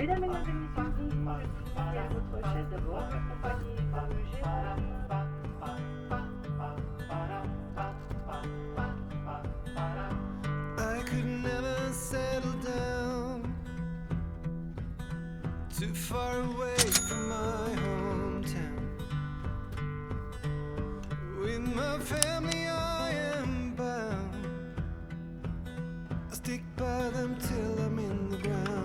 Mesdames et messieurs, bienvenue à votre chaise de bord accompagnée par le gérant. I could never settle down too far away from my hometown. With my family I am bound. I stick by them till I'm in the ground.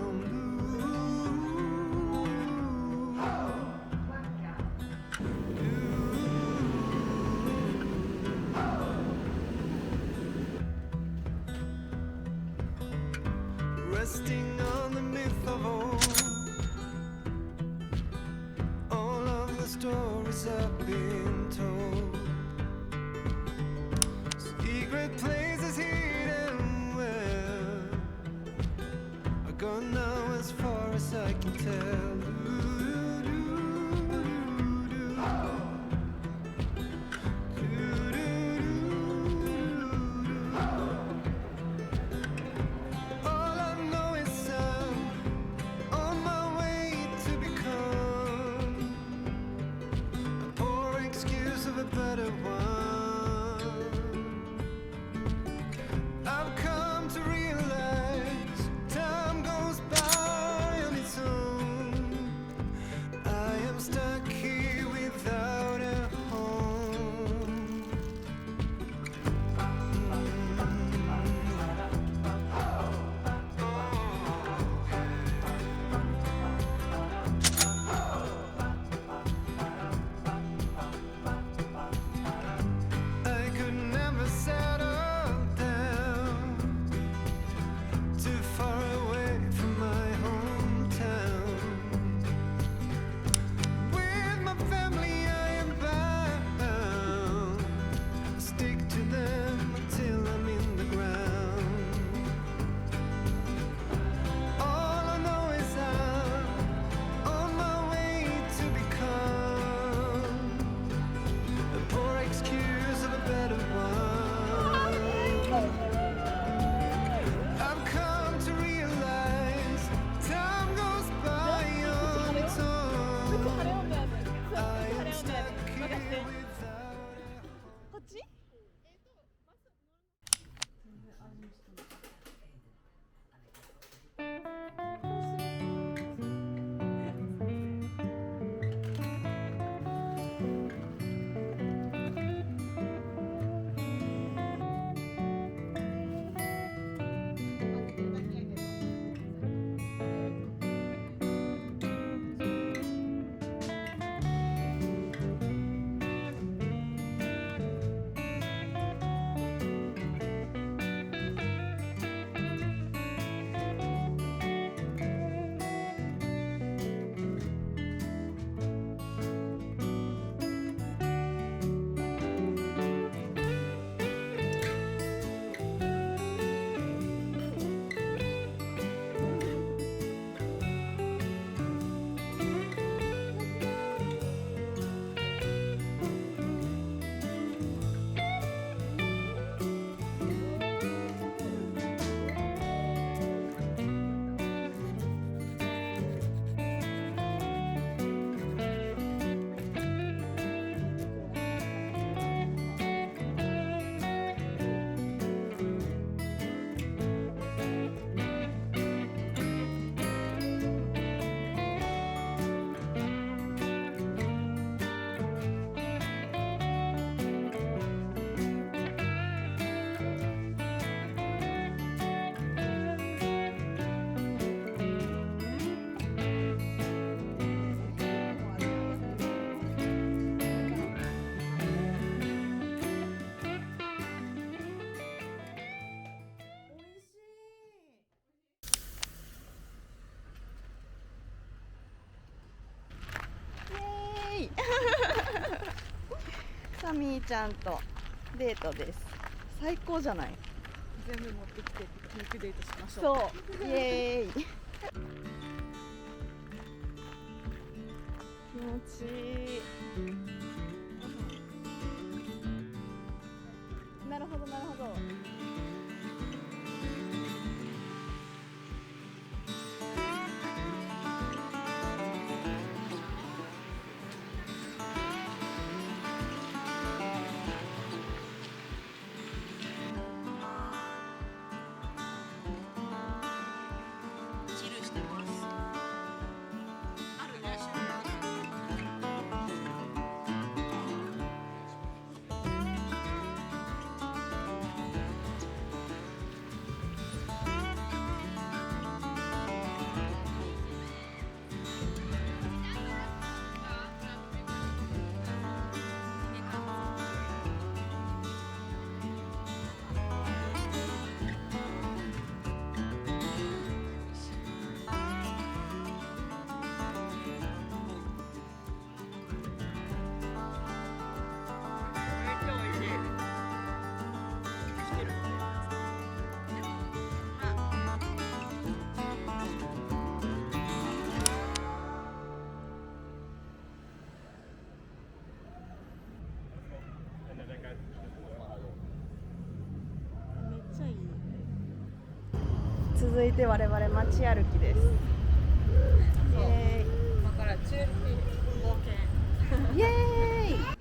Resting on the myth of old, all of the stories I've been told. Secret places hidden well are gone now as far as I can tell. All I know is I'm on my way to become a poor excuse of a better one. I've come to realize time goes by on its own. I am stuck here without a home. I could never settle down too far away from my hometown. With my family I am bound. Stick to them until I'm in the ground. All I know is I'm on my way to become a poor excuse of a better one. I've come to realize time goes by on its own. I am stuck here without a こっち？イエーイサミーちゃんとデートです。最高じゃない？全部持ってきてピクニックデートしましょう。そう、イエーイ気持ちいい。なるほどなるほど。続いて我々街歩きです。イエ今からチューリー冒険。ーイイエーイ。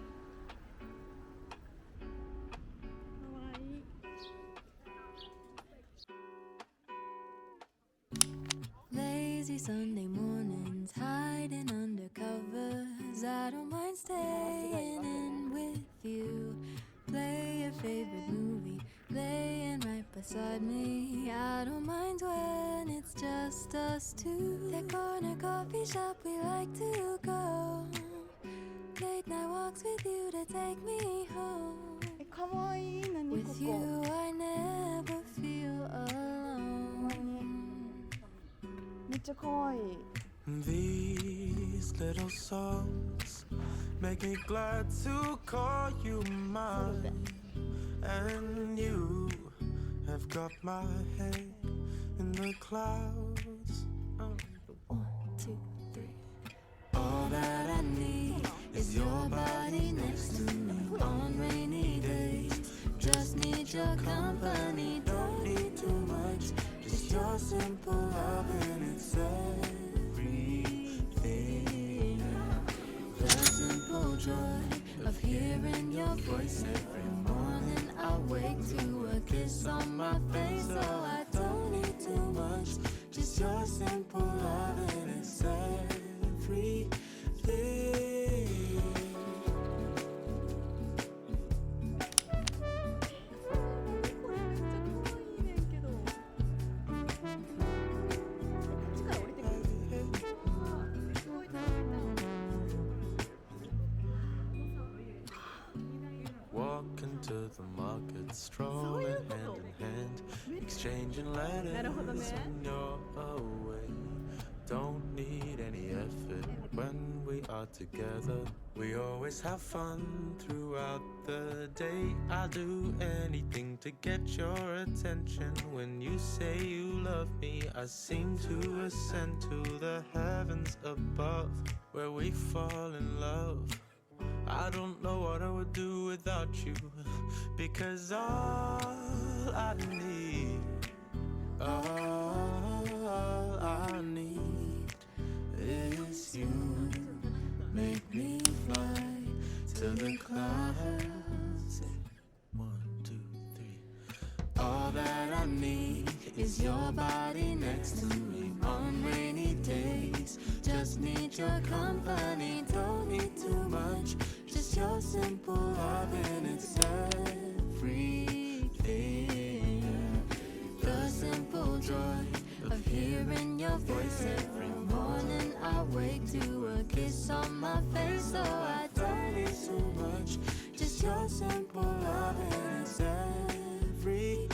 Lazy Sunday mornings, hiding under covers. I don't mind staying in with you. Play your favorite movie, laying right beside me. I don't mind when it's just us two. That corner coffee shop we like to go. Late night walks with you to take me home. かわいい。何こ With you こ。 I never feel alone. めっちゃかわいい。 These little songs make me glad to call you mine. And you have got my head in the clouds. One, two, three. All that I need is your body next to me on rainy days. Just need your company, don't need too much. Just your simple love and it's everything. The simple joy of hearing your voice every morning. I wake to a kiss on my face, so I don't need too much. Just your simple love and it's everything. こっちから降りてくる。すごい遠いな。 Walking to the market, strolling hand in hand, exchanging letters on your way. Don't need any effort when we are together. We always have fun throughout the day. I'll do anything to get your attention. When you say you love me, I seem to ascend to the heavens above, where we fall in love. I don't know what I would do without you, because all I need is you. Make me fly to the clouds. 1, 2, 3. All that I need is your body next to me on rainy days. Just need your company, don't need too much. Just your simple love and it's everything. The simple joy of hearing your voice every morning. I wake to a kiss on my face, so I don't need too much. Just your simple love and it's everything.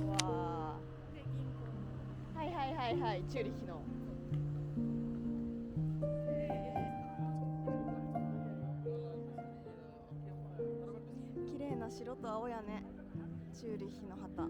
わあ。はいはいはいはい、チューリヒの。綺麗な白と青やね。チューリヒの旗。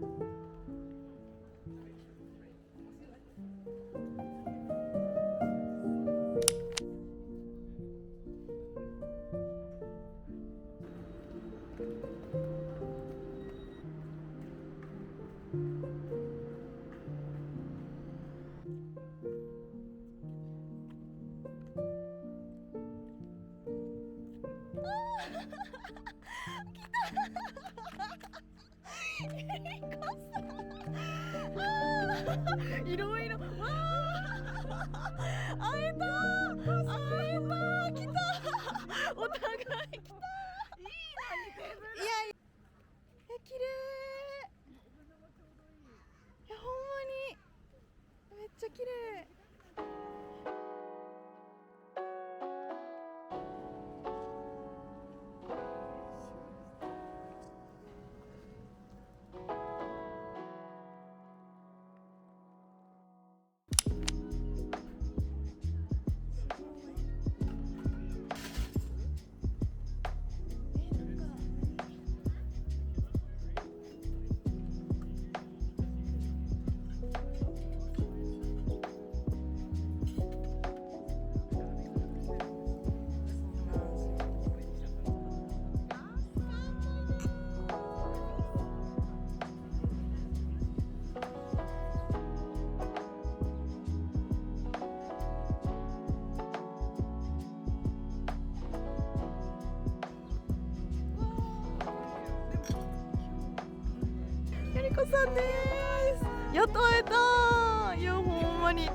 いろいろ。わあ。会えた。会えた。来た。お互い来た。いいな、似てる。いや、綺麗。いや、ほんまに。めっちゃ綺麗。みこさんです。やっと会えた。いやほんまに。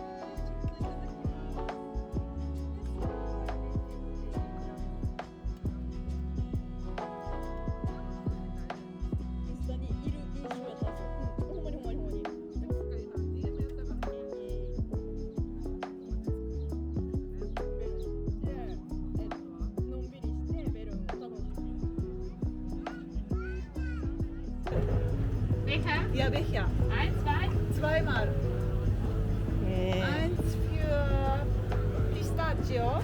Ja, welcher? Eins, zwei. Zweimal. Eins für Pistachio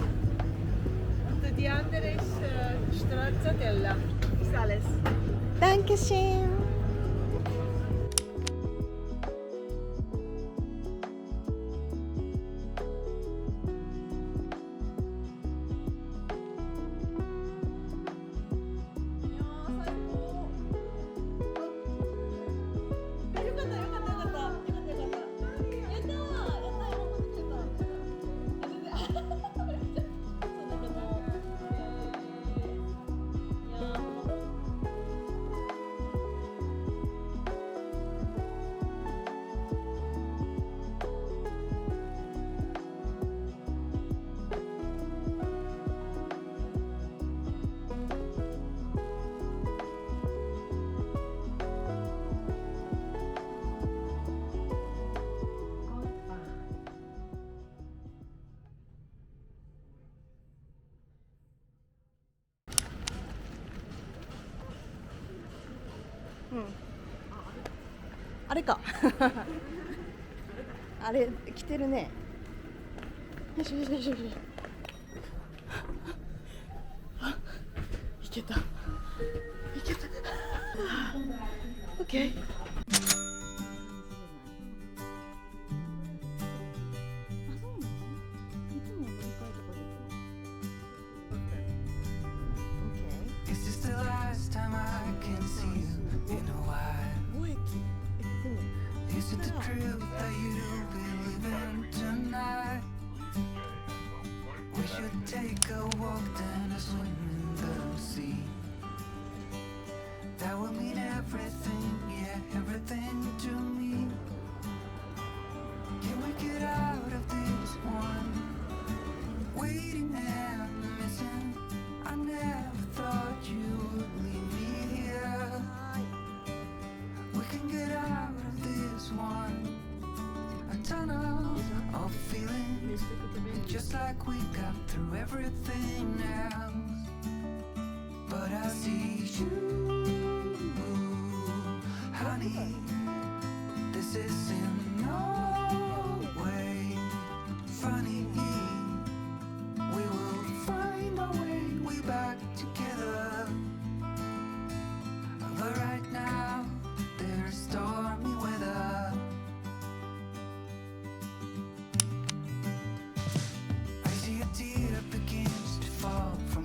und die andere ist Stracciatella. Ist alles. Dankeschön.うん、あれかあれ来てるね。よしよしよしよし。いけたいけた。オッケー。Is this the last time I can see you in a while? Is it the truth that you'll be living tonight? We should take a walk then a swim in the sea. That will mean everything, yeah, everything to me. Can we get out of this one? Waiting and missing. I never thought you would leave me here. We can get out of this one. A tunnel of feeling, just like we got through everything else. But I see you, honey. This is in no way funny. We will find our way back together. But right now, there's stormy weather. I see a tear begins to fall from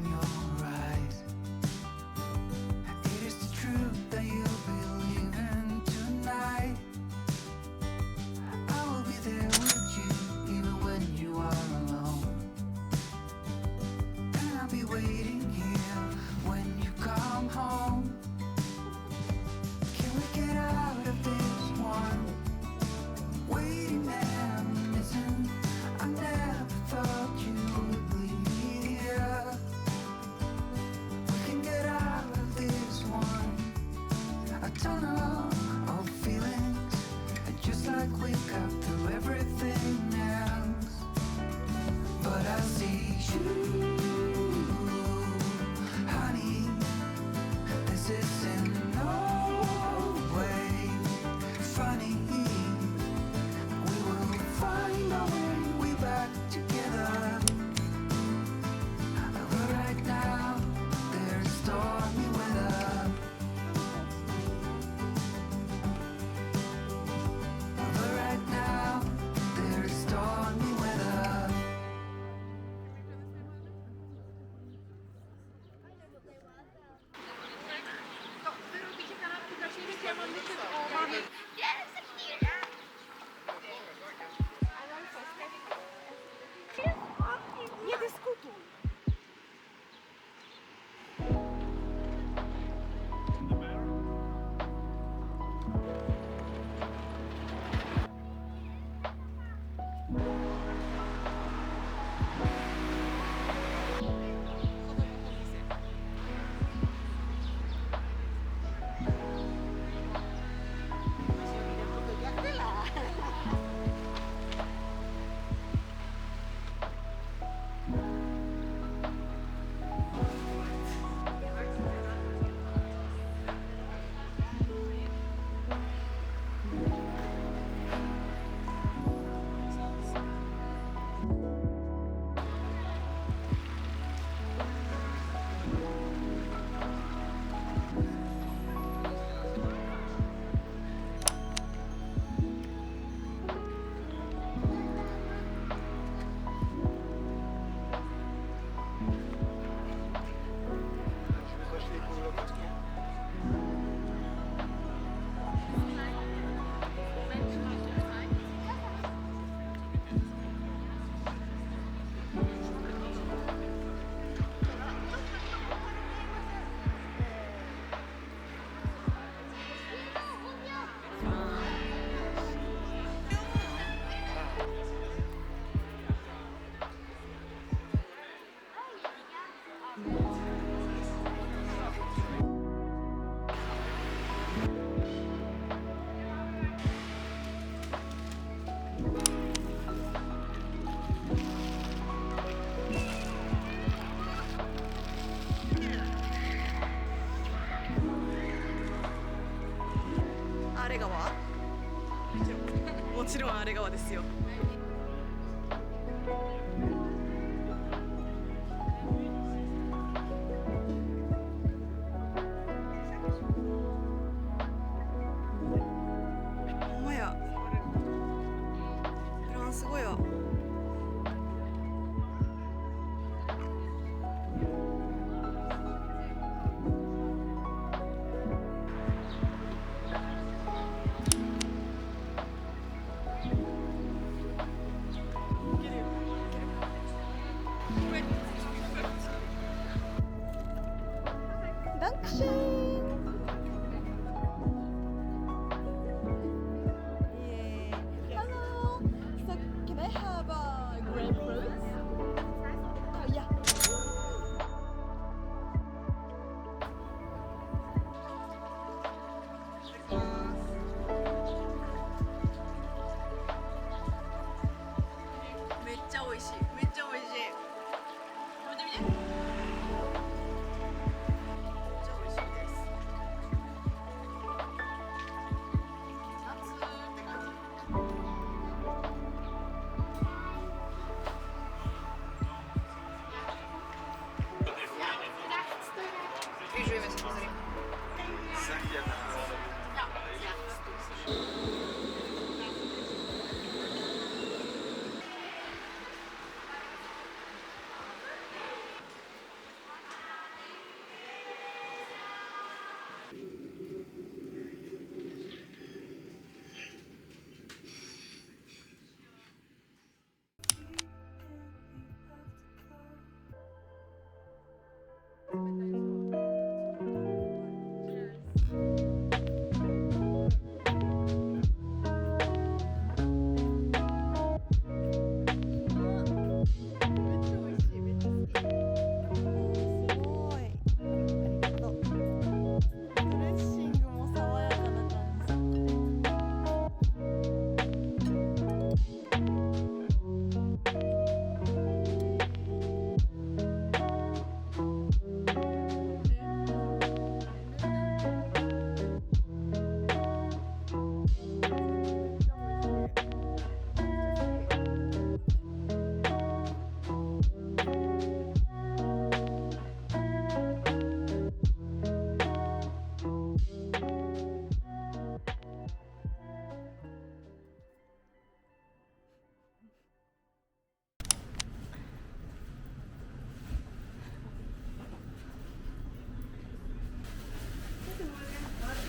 れ川？もちろんあれ川ですよ。ほんまや。フランス語や。Dankeschön. Yay. Hello. So can I have grapefruit? Oh yeah. めっちゃ美味しい。めっちゃ美味しい。食べてみて。めっちゃ美味しいです。夏って感じ。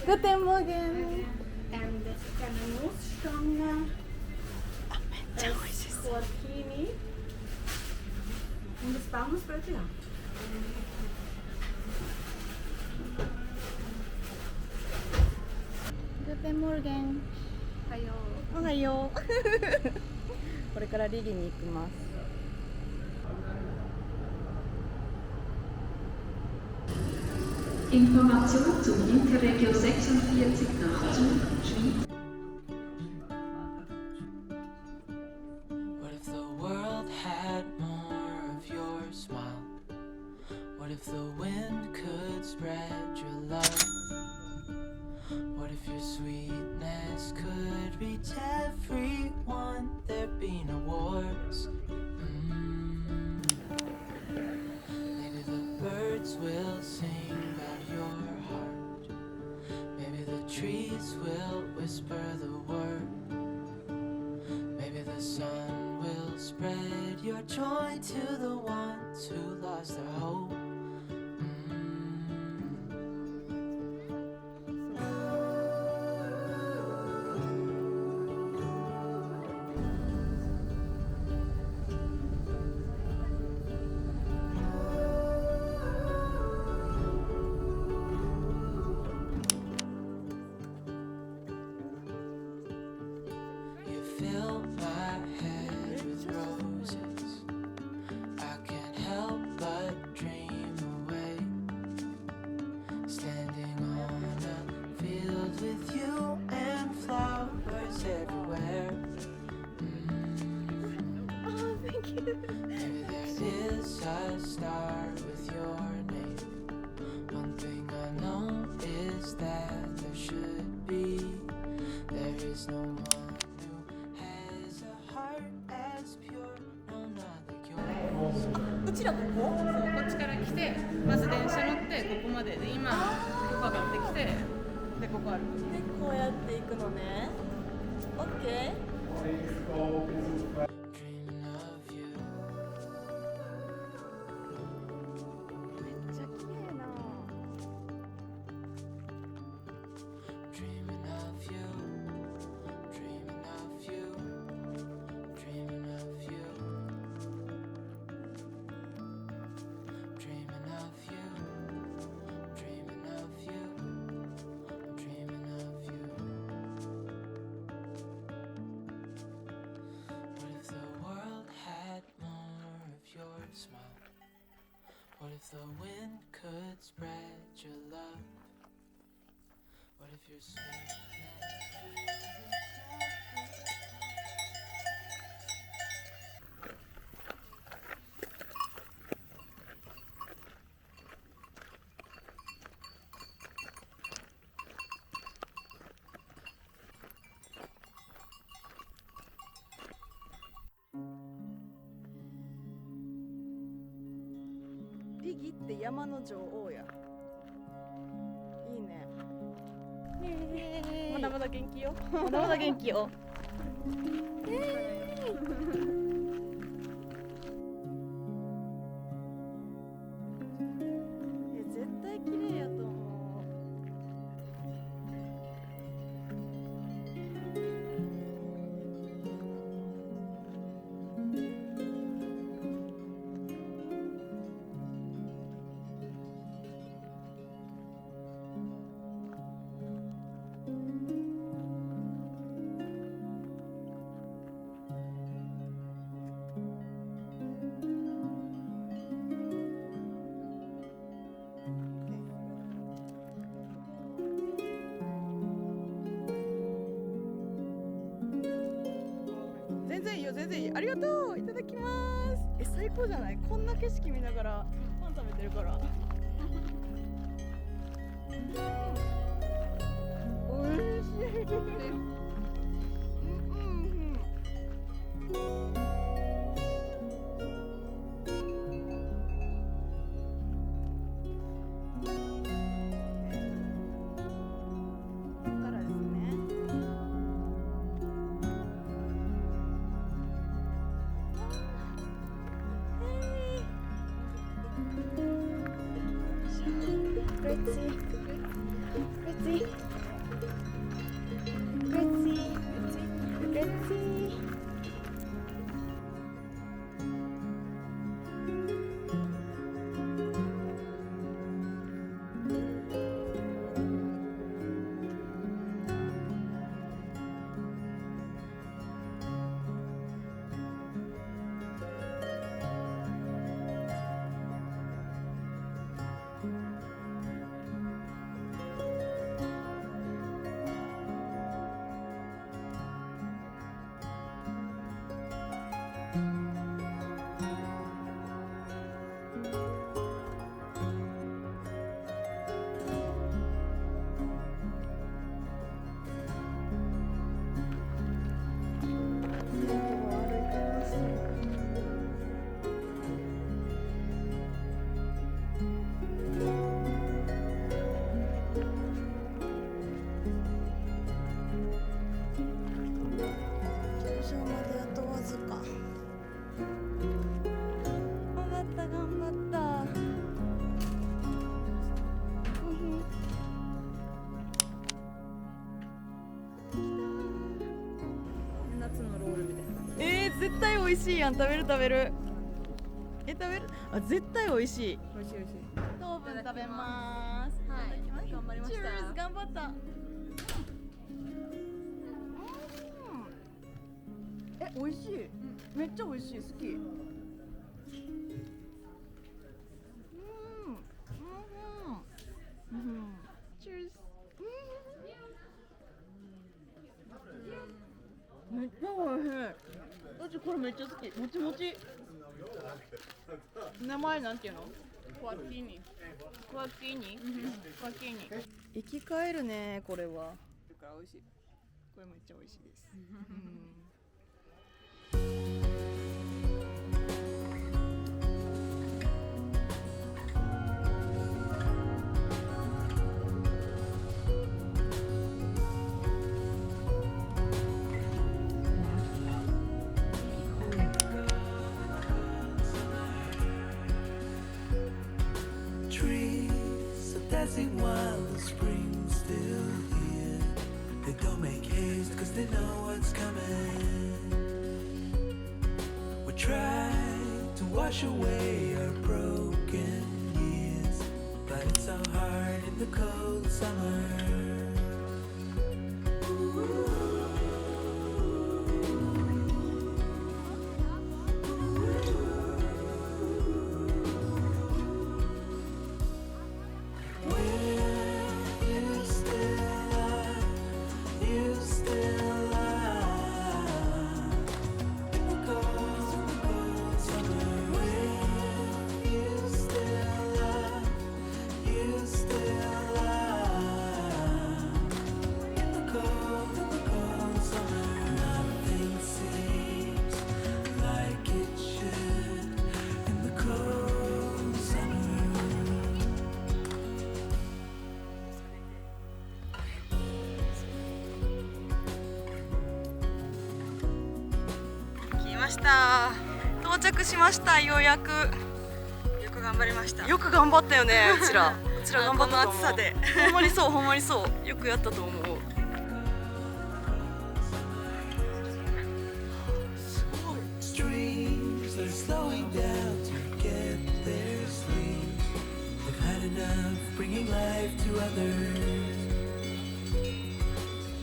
Guten Morgen. And Nussstange. Zucchini. Und das Bauernbrötchen. Guten Morgen. おはよう。おはよう。これからリリに行きます。Information zum Interregio 46 Nachtzug Schweiz. What if the world had more of your smile? What if the wind could spread your love? What if your sweetness could reach everyone? There'd be no wars. Maybe the birds will sing about your heart. Maybe the trees will whisper the word. Maybe the sun will spread your joy to the ones who lost their hope. You fill my head with roses. I can't help but dream away. Standing on a field with you and flowers everywhere. Oh, thank you. Maybe there is a star with your name. One thing I know is that there should be ちらここ？そうこっちから来てまず電車乗ってここまでで今許可がってきてでここ歩く。でこうやって行くのね。オッケー。 Dreaming of you. めっちゃ綺麗な。 Dreaming of you. Dreaming of you. Dreaming of you. Dreaming of you. Dreaming of you. Dreaming of you. What if the world had more of your smile? What if the wind could spread your love? What if your sweetness? リギって山の女王や。いいね。まだまだ元気よ。まだまだ元気よ。絶対綺麗やと思う。全然いいよ、全然いい。ありがとう。いただきます。最高じゃない？こんな景色見ながらパン食べてるから。おいしい。ここからですね。絶対美味しいやん。食べる食べる。食べる。あ、絶対美味しい。美味しい美味しい。糖分食べます。はいいただきます。頑張りました Cheers 頑張った。美味しい。めっちゃ美味しい。好き。Cheers。めっちゃ美味しい。うちこれめっちゃ好き。もちもち。名前なんていうの？コアティーニ。コアッキーニ？コアッキーニ。生き返るね、これは。だから美味しい。これめっちゃ美味しいです。while the spring's still here. They don't make haste cause they know what's coming. We try to wash away our broken years, but it's so hard in the cold summer.到着しました。ようやく。よく頑張りました。よく頑張ったよね。うちら頑張ったと思う。この暑さで。ほんまにそう、ほんまにそう。よくやったと思う。Streams are slowing down to get their sleep. They've had enough bringing life to others.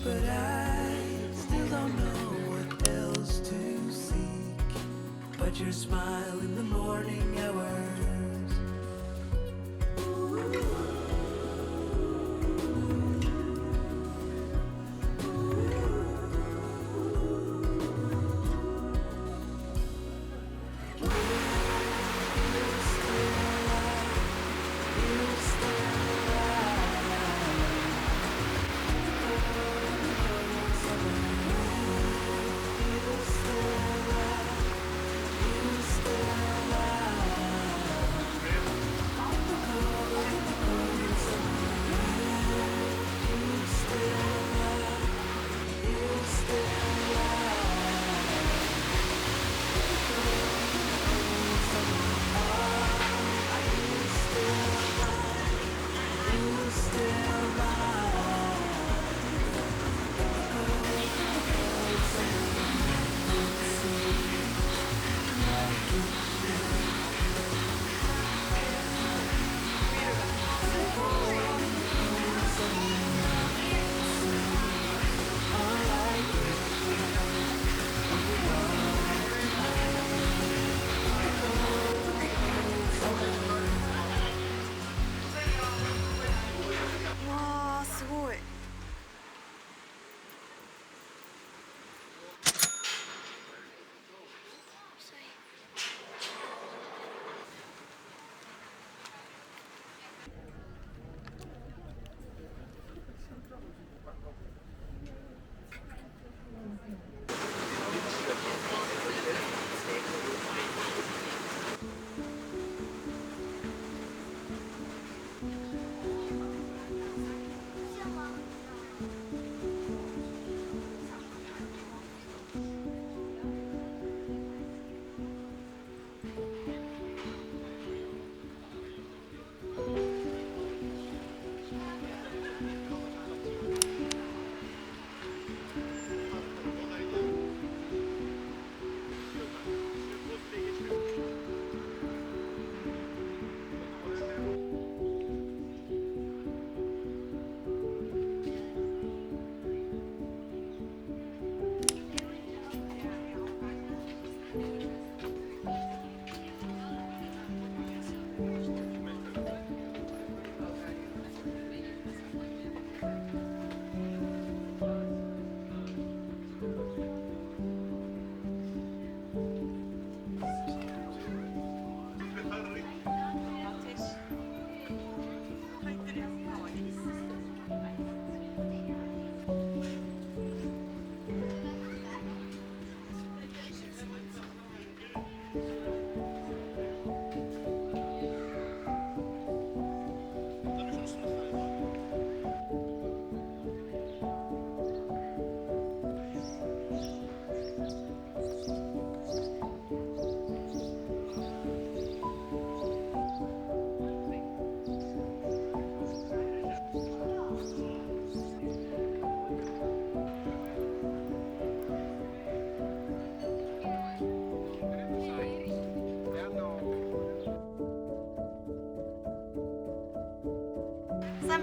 But I still don't know what else to seek but your smile in the morning hours.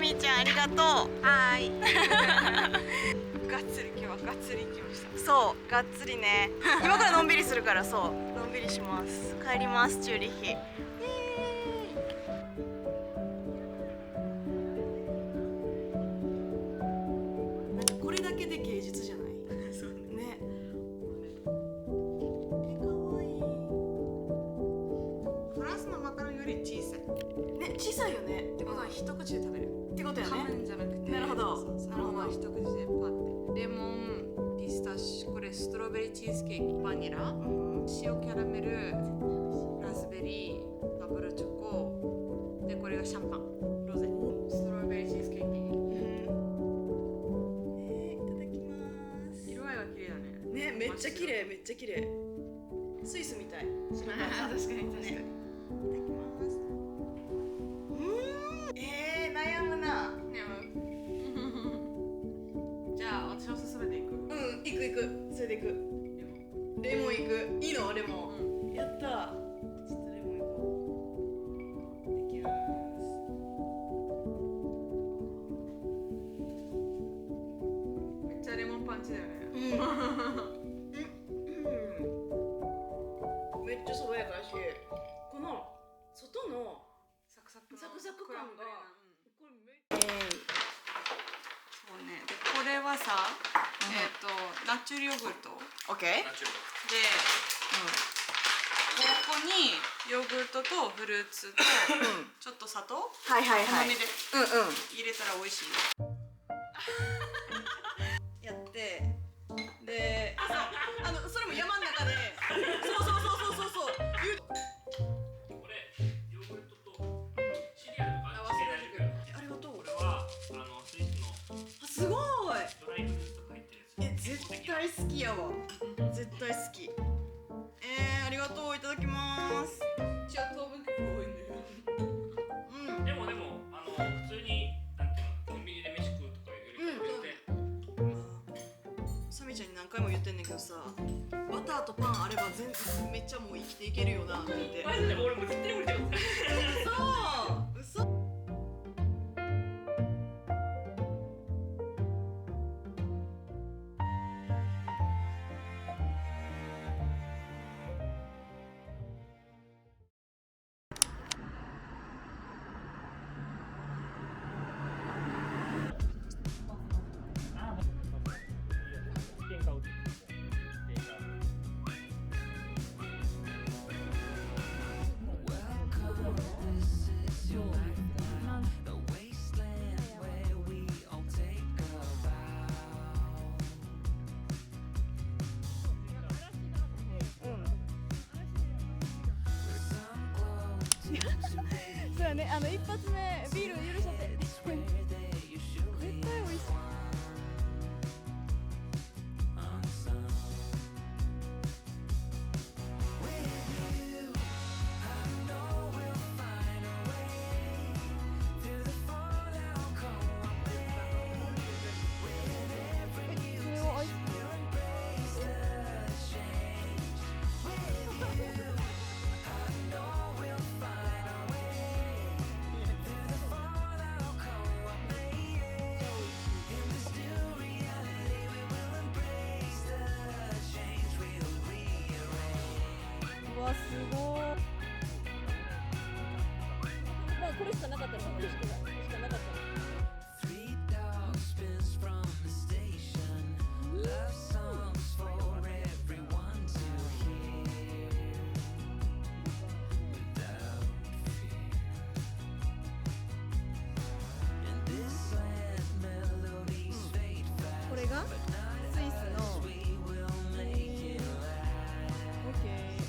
みーちゃんありがとう。はい。がっつり今日はがっつり行きました。そうがっつりね。今からのんびりするからそうのんびりします。帰りますチューリッヒ。なんかこれだけで芸術じゃない？そうね。かわいい。フランスのマカロンより小さい。ね小さいよね。ってことは一口で食べる。ってことやね。噛むんじゃなくて。なるほど。そうそのまま一口でパって。レモン、ピスタチオ、これストロベリーチーズケーキ、バニラ、塩キャラメル、ラズベリー、ダブルチョコ。でこれがシャンパン、ロゼ、ストロベリーチーズケーキ。いただきます。色合いが綺麗だね。ねめっちゃ綺麗めっちゃ綺麗。スイスみたい。確かに確かに。いただきます。悩むな。じゃあ私おすすめでいく。うん行く行く。それで行く。レモン行く。いいのレモン。やった。ちょっとレモン行こう。いただきます。めっちゃレモンパンチだよね。めっちゃ爽やかだし、この外のサクサクのサクサク感がこれめっそうね。でこれはさ、ナチュラルヨーグルトオッケー。で、ここにヨーグルトとフルーツとちょっと砂糖、はいはいはい。好みでうんうん。入れたら美味しい。やってでそれも山の中でそうこれヨーグルトとシリアルがつけられる。ありがとう。これはスイスのすごい。ドライフルーツとか入ってるやつ。絶対好きやわ。絶対好き。ありがとう。いただきます。ちょっと多いんだよ。うん。でも普通になんていうのコンビニで飯食うとかよりか全然。サミちゃんに何回も言ってんねんけどさ、バターとパンあればめっちゃもう生きていけるよなって言って。マジで俺も絶対無理だよ。嘘。そうやね、一発目ビール許しちゃって。絶対美味しい。うわすごい。まあこれしかなかったのかな。これしかなかったの。これがスイスのオッケーオッケーオッケー。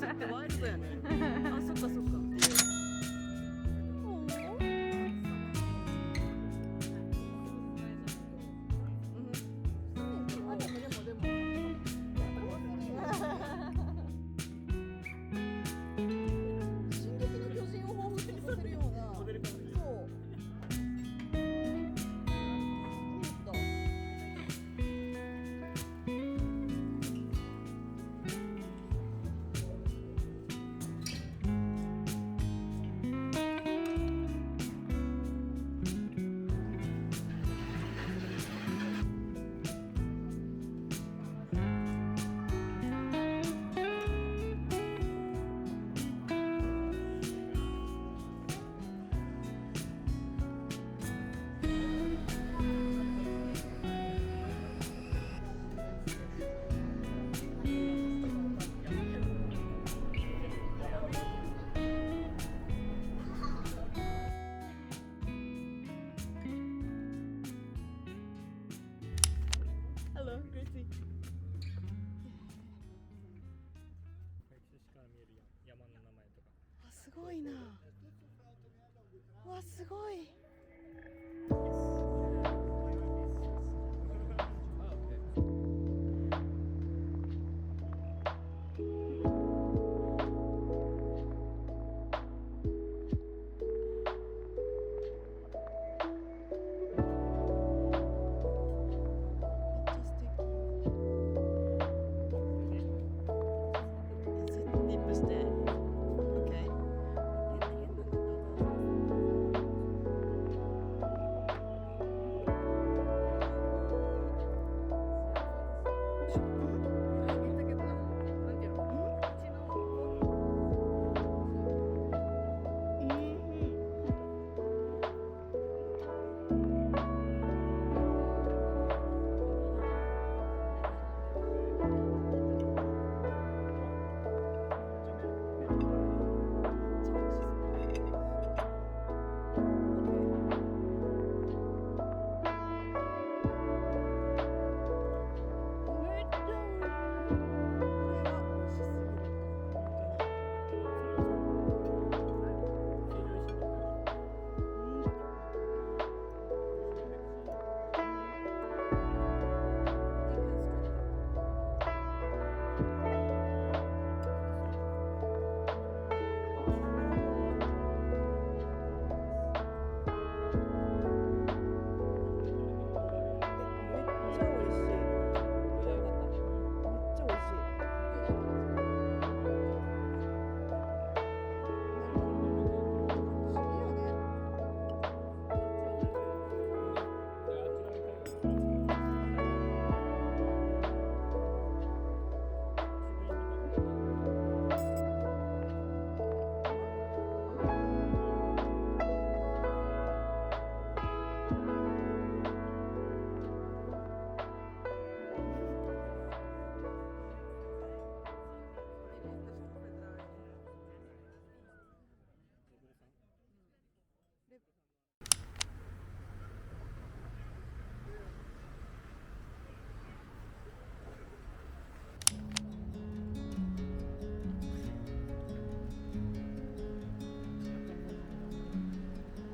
ちょっとワイルドやね。あ、そっかそっか。進撃の巨人を彷彿とさせるような。そう。Hello, Gracie. から見える山の名前とか。あ、すごいな。わ、すごい。ディップして。OK。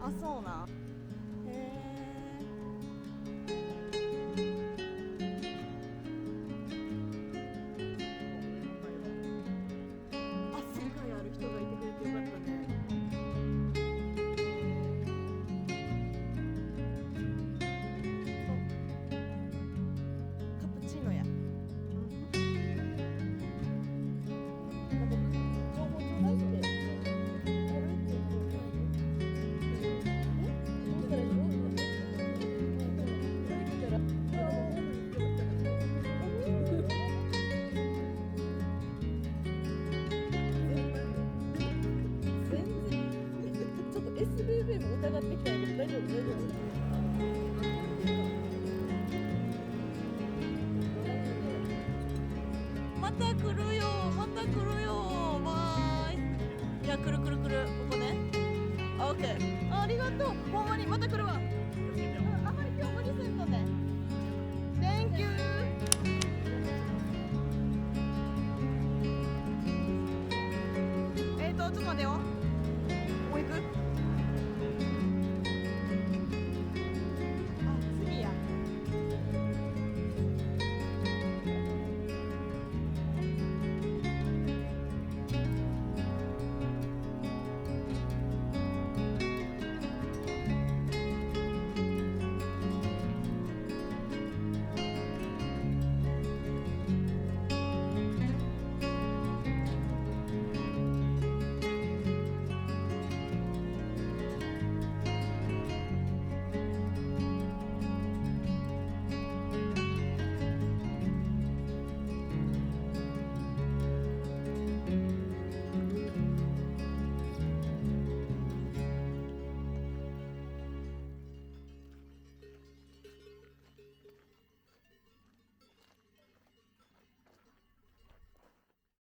あ、そうな。へえ。あ、世界ある人がいてくれてよかったね。カプチーノや。情報ちょうだいって。ちょっと待ってよ。もう行く